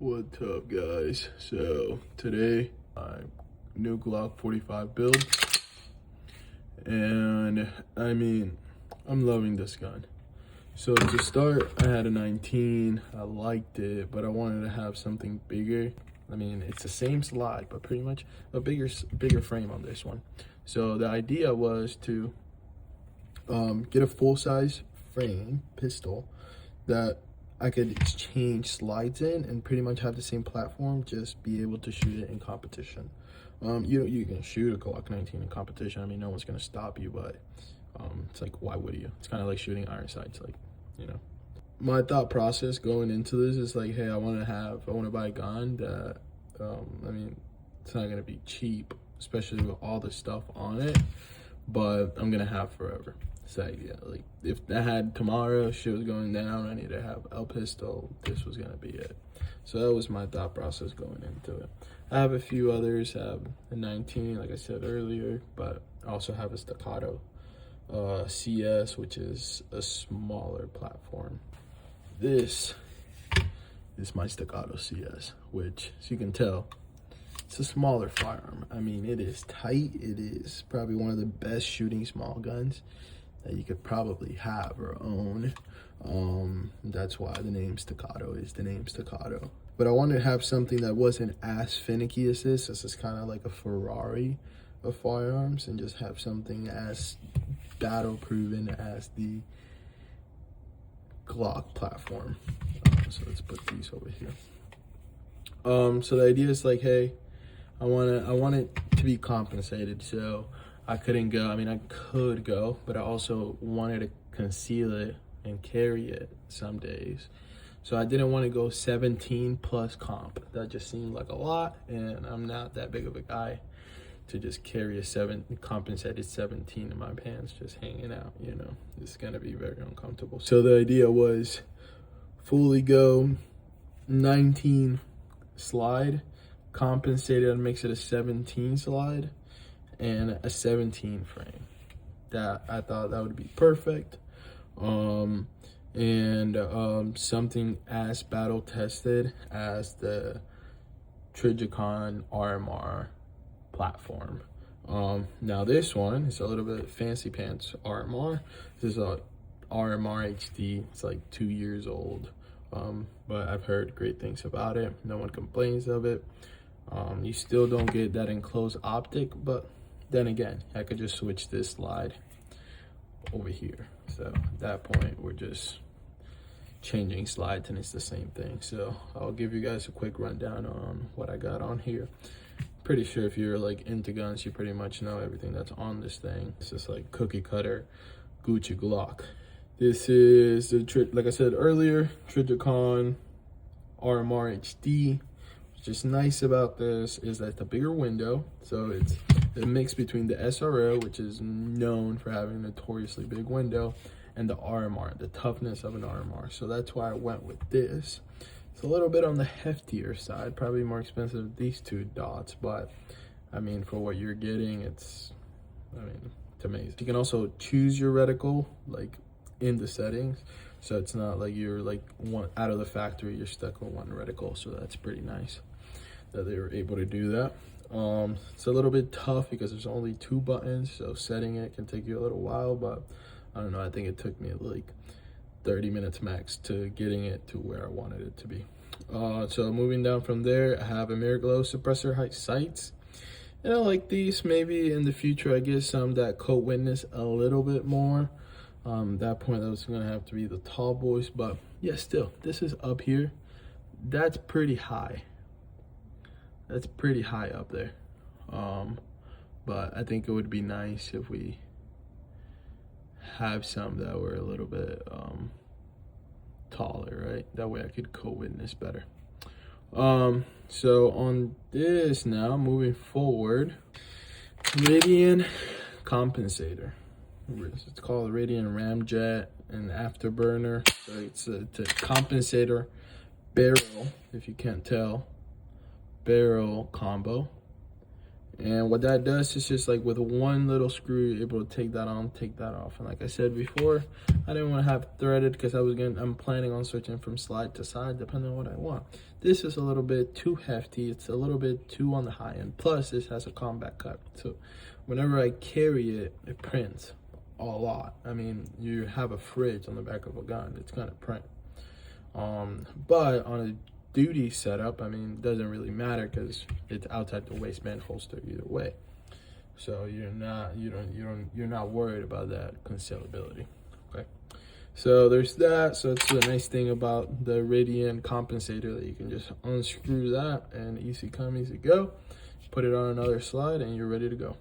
What's up, guys? So today new Glock 45 build, and I mean, I'm loving this gun. So to start, I had a 19. I liked it, but I wanted to have something bigger. I mean, it's the same slide, but pretty much a bigger frame on this one. So the idea was to get a full-size frame pistol that I could exchange slides in and pretty much have the same platform, just be able to shoot it in competition. You can shoot a Glock 19 in competition. I mean, no one's gonna stop you, but it's like, why would you? It's kind of like shooting iron sights, like, you know. My thought process going into this is like, hey, I want to buy a gun that, I mean, it's not gonna be cheap, especially with all the stuff on it, but I'm gonna have forever. So yeah, like if I had tomorrow, shit was going down, I need to have a pistol, this was gonna be it. So that was my thought process going into it. I have a few others. I have a 19, like I said earlier, but I also have a Staccato CS, which is a smaller platform. This is my Staccato CS, which, as you can tell, it's a smaller firearm. I mean, it is tight. It is probably one of the best shooting small guns that you could probably have or own. That's why the name Staccato is the name Staccato. But I wanted to have something that wasn't as finicky as this. This is kind of like a Ferrari of firearms, and just have something as battle proven as the Glock platform. So let's put these over here. So the idea is like, hey, I want it to be compensated. So I couldn't go. I mean, I could go, but I also wanted to conceal it and carry it some days. So I didn't want to go 17 plus comp. That just seemed like a lot, and I'm not that big of a guy to just carry a compensated 17 in my pants just hanging out, you know. It's gonna be very uncomfortable. So the idea was fully go 19 slide, compensated and makes it a 17 slide, and a 17 frame. That I thought that would be perfect. Something as battle tested as the Trigicon RMR platform. Now this one is a little bit fancy pants RMR. This is a RMR HD. It's like 2 years old, but I've heard great things about it. No one complains of it. You still don't get that enclosed optic, but then again, I could just switch this slide over here. So at that point, we're just changing slides and it's the same thing. So I'll give you guys a quick rundown on what I got on here. Pretty sure if you're like into guns, you pretty much know everything that's on this thing. It's just like cookie cutter Gucci Glock. This is the, like I said earlier, Trigicon RMR HD. What's just nice about this is that the bigger window, so it's a mix between the SRO, which is known for having a notoriously big window, and the RMR, the toughness of an RMR. So that's why I went with this. It's a little bit on the heftier side, probably more expensive than these two dots, but I mean, for what you're getting, it's amazing. You can also choose your reticle like in the settings, so it's not like you're like one out of the factory, you're stuck with one reticle. So that's pretty nice that they were able to do that. It's a little bit tough because there's only 2 buttons, so setting it can take you a little while, but I don't know, I think it took me like 30 minutes max to getting it to where I wanted it to be. So moving down from there, I have a Miraglow suppressor height sights, and I like these. Maybe in the future I get some that coat witness a little bit more. At that point that was gonna have to be the tall boys, but yeah, still, this is up here. That's pretty high. That's pretty high up there. But I think it would be nice if we have some that were a little bit taller, right? That way I could co-witness better. So on this now, moving forward, Radian compensator. It's called Radian Ramjet and Afterburner. So it's a compensator barrel, if you can't tell, barrel combo. And what that does is just like with one little screw, you're able to take that on, take that off. And like I said before, I didn't want to have threaded because I'm planning on switching from slide to side depending on what I want. This is a little bit too hefty. It's a little bit too on the high end. Plus, this has a combat cut. So whenever I carry it, it prints a lot. I mean, you have a fridge on the back of a gun, it's gonna print. But on a duty setup, I mean, it doesn't really matter because it's outside the waistband holster either way. So you're not worried about that concealability. Okay. So there's that. So that's the nice thing about the Radiant compensator, that you can just unscrew that and easy come, easy go. Put it on another slide and you're ready to go.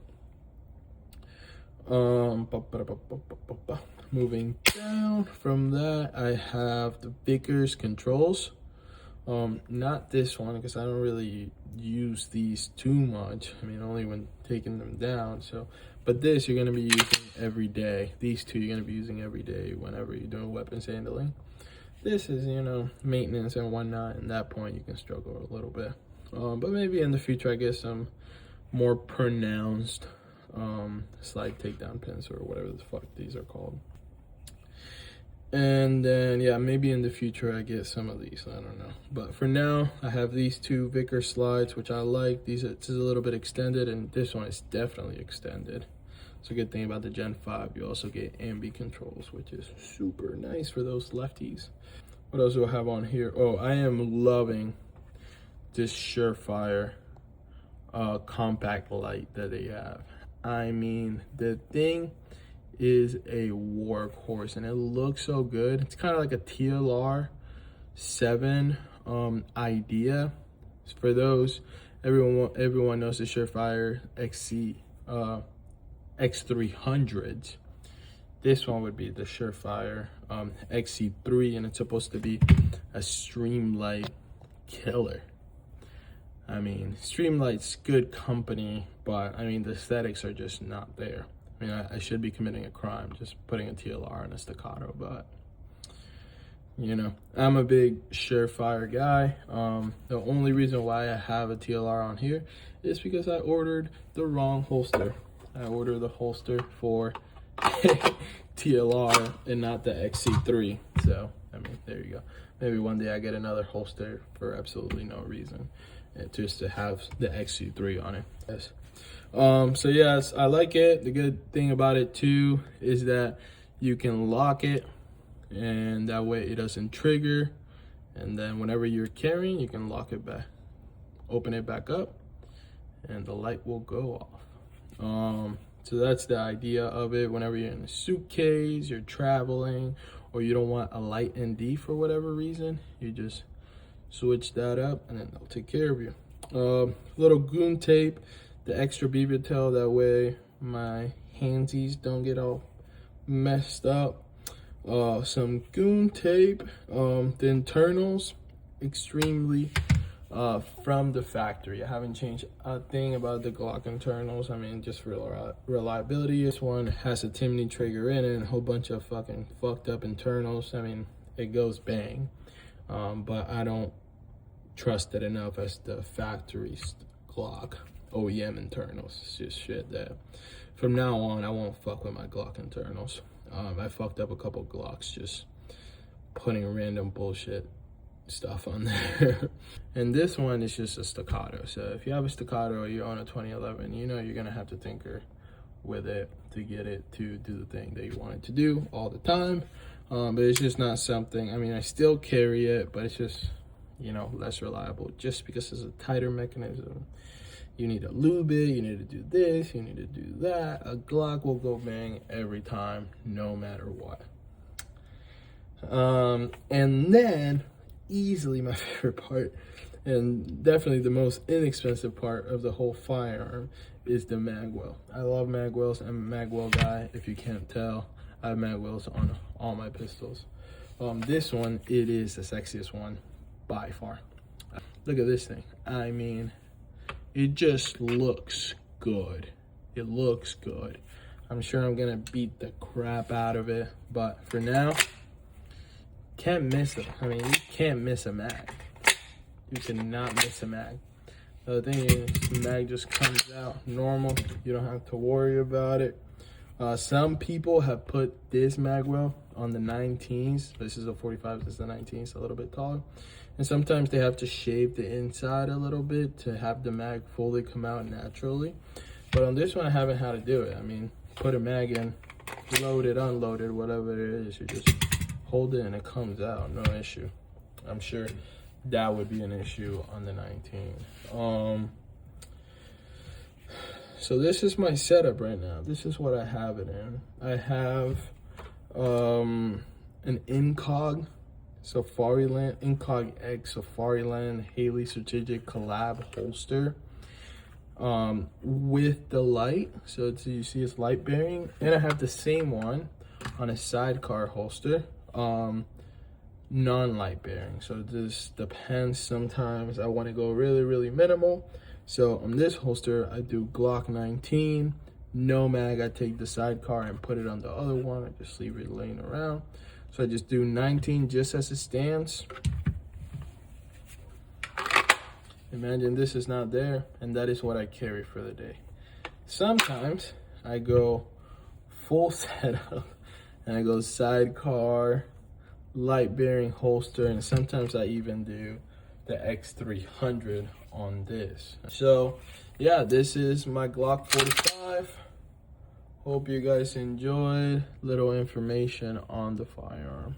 Moving down from that, I have the Vickers controls. Not this one because I don't really use these too much. I mean, only when taking them down. So, but this you're gonna be using every day. These two you're gonna be using every day whenever you're doing weapons handling. This is, you know, maintenance and whatnot. And at that point, you can struggle a little bit. But maybe in the future, I get some more pronounced slide takedown pins or whatever the fuck these are called. And then, yeah, maybe in the future I get some of these, I don't know. But for now, I have these two Vickers slides, which I like. This is a little bit extended, and this one is definitely extended. So a good thing about the Gen 5, you also get ambi controls, which is super nice for those lefties. What else do I have on here? Oh, I am loving this Surefire compact light that they have. I mean, the thing is a workhorse and it looks so good. It's kind of like a TLR 7 idea. For those, everyone knows the Surefire X300s. This one would be the Surefire XC3, and it's supposed to be a Streamlight killer. I mean, Streamlight's good company, but I mean, the aesthetics are just not there. I mean, I should be committing a crime just putting a TLR in a staccato, but you know, I'm a big Surefire guy. The only reason why I have a TLR on here is because I ordered the wrong holster. I ordered the holster for TLR and not the XC3. So, I mean, there you go. Maybe one day I get another holster for absolutely no reason, just to have the XC3 on it. Yes. So yes, I like it. The good thing about it too is that you can lock it, and that way it doesn't trigger. And then whenever you're carrying, you can lock it back, open it back up, and the light will go off. So that's the idea of it. Whenever you're in a suitcase, you're traveling, or you don't want a light ND for whatever reason, you just switch that up and then they'll take care of you. Little goon tape, the extra beaver tail, that way my handsies don't get all messed up. Some goon tape, the internals, extremely from the factory. I haven't changed a thing about the Glock internals. I mean, just for reliability, this one has a Timney trigger in it and a whole bunch of fucking fucked up internals. I mean, it goes bang, but I don't trust it enough as the factory Glock OEM internals. It's just shit that from now on I won't fuck with my Glock internals. I fucked up a couple Glocks just putting random bullshit stuff on there. And this one is just a staccato. So if you have a staccato or you own a 2011, you know you're gonna have to tinker with it to get it to do the thing that you want it to do all the time. But it's just not something, I mean, I still carry it, but it's just, you know, less reliable just because it's a tighter mechanism. You need to lube it, you need to do this, you need to do that. A Glock will go bang every time, no matter what. And then, easily my favorite part, and definitely the most inexpensive part of the whole firearm, is the magwell. I love magwells. I'm a magwell guy, if you can't tell. I have magwells on all my pistols. This one, it is the sexiest one by far. Look at this thing. I mean, it just looks good. It looks good. I'm sure I'm gonna beat the crap out of it, but for now, can't miss it. I mean, you can't miss a mag. You cannot miss a mag. The thing is, the mag just comes out normal. You don't have to worry about it. Some people have put this mag well on the 19s. This is a 45, this is the 19s, a little bit taller. And sometimes they have to shave the inside a little bit to have the mag fully come out naturally. But on this one, I haven't had to do it. I mean, put a mag in, load it, unload it, whatever it is. You just hold it and it comes out, no issue. I'm sure that would be an issue on the 19. So this is my setup right now. This is what I have it in. I have an Incog Safariland, Incog X Safariland Haley Strategic Collab holster with the light. So it's, you see it's light bearing. And I have the same one on a sidecar holster, non-light bearing. So this depends. Sometimes I want to go really, really minimal. So on this holster, I do Glock 19, no mag. I take the sidecar and put it on the other one. I just leave it laying around. So I just do 19 just as it stands. Imagine this is not there, and that is what I carry for the day. Sometimes I go full setup, and I go sidecar, light bearing holster, and sometimes I even do the X300 on this. So yeah, this is my Glock 45. Hope you guys enjoyed. Little information on the firearm.